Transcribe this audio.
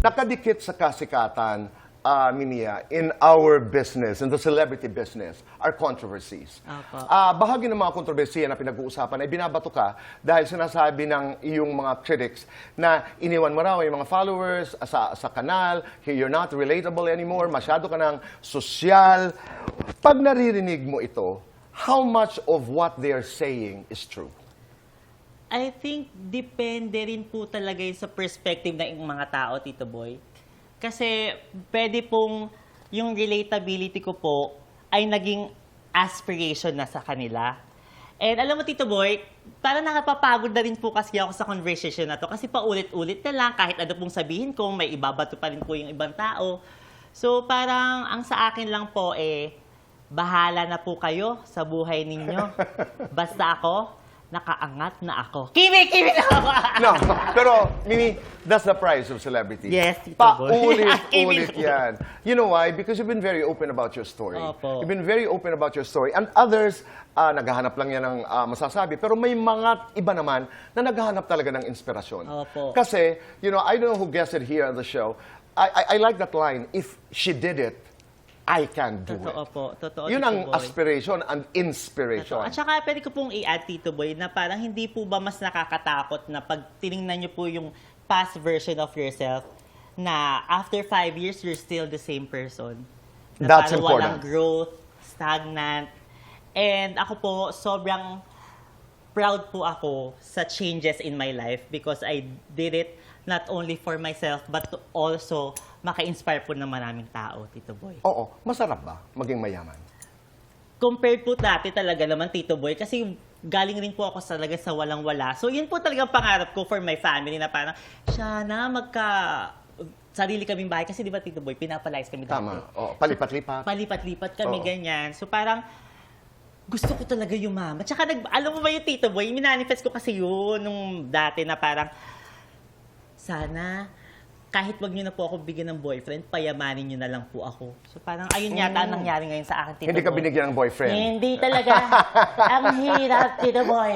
nakadikit sa kasikatan, Minia, in our business, in the celebrity business, are controversies. Opo. Bahagi ng mga kontrobersiya na pinag-uusapan ay binabato ka dahil sinasabi ng iyong mga critics na iniwan mo raw yung mga followers sa kanal, you're not relatable anymore, masyado ka ng sosyal. Pag naririnig mo ito, how much of what they're saying is true? I think depende rin po talaga yun sa perspective ng mga tao, Tito Boy. Kasi pwede pong yung relatability ko po ay naging aspiration na sa kanila. And alam mo, Tito Boy, parang nakapapagod na rin po kasi ako sa conversation na to. Kasi paulit-ulit na lang, kahit ano pong sabihin ko, may ibabato pa rin po yung ibang tao. So parang ang sa akin lang po bahala na po kayo sa buhay ninyo. Basta ako, nakaangat na ako. Kimi na ako! No, pero, Mimi, that's the price of celebrity. Yes, Tito Boy. Paulit-ulit yan. You know why? Because you've been very open about your story. Opo. You've been very open about your story. And others, naghahanap lang yan ng masasabi. Pero may mga iba naman na naghahanap talaga ng inspirasyon. Opo. Kasi, you know, I don't know who guessed it here on the show. I like that line, if she did it, I can do Totoo it. po. Totoo, Yun Tito ang Boy. aspiration and inspiration. At saka pwede ko pong i-add, Tito Boy, na parang hindi po ba mas nakakatakot na pag tinignan niyo po yung past version of yourself na after 5 years, you're still the same person. Na That's parang important. walang growth, stagnant. And ako po, sobrang proud po ako sa changes in my life because I did it not only for myself but to also maka-inspire po ng maraming tao, Tito Boy. Oo, masarap ba maging mayaman? Compared po dati talaga naman, Tito Boy, kasi galing rin po ako talaga sa walang-wala. So, yun po talagang pangarap ko for my family na parang, sana sarili kaming bahay. Kasi di ba, Tito Boy, pinapalayas kami dati. Tama. Oo, palipat-lipat. Palipat-lipat kami, Oo. ganyan. So, parang, gusto ko talaga yumaman. Tsaka, alam mo ba yung Tito Boy, minanifest ko kasi yun nung dati na parang, sana, kahit wag niyo na po ako bigyan ng boyfriend, payamanin niyo na lang po ako. So parang ayun yata ang nangyari ngayon sa akin, Tito Hindi ka Boy. binigyan ng boyfriend. Hindi talaga. Ang hirap, Tito Boy.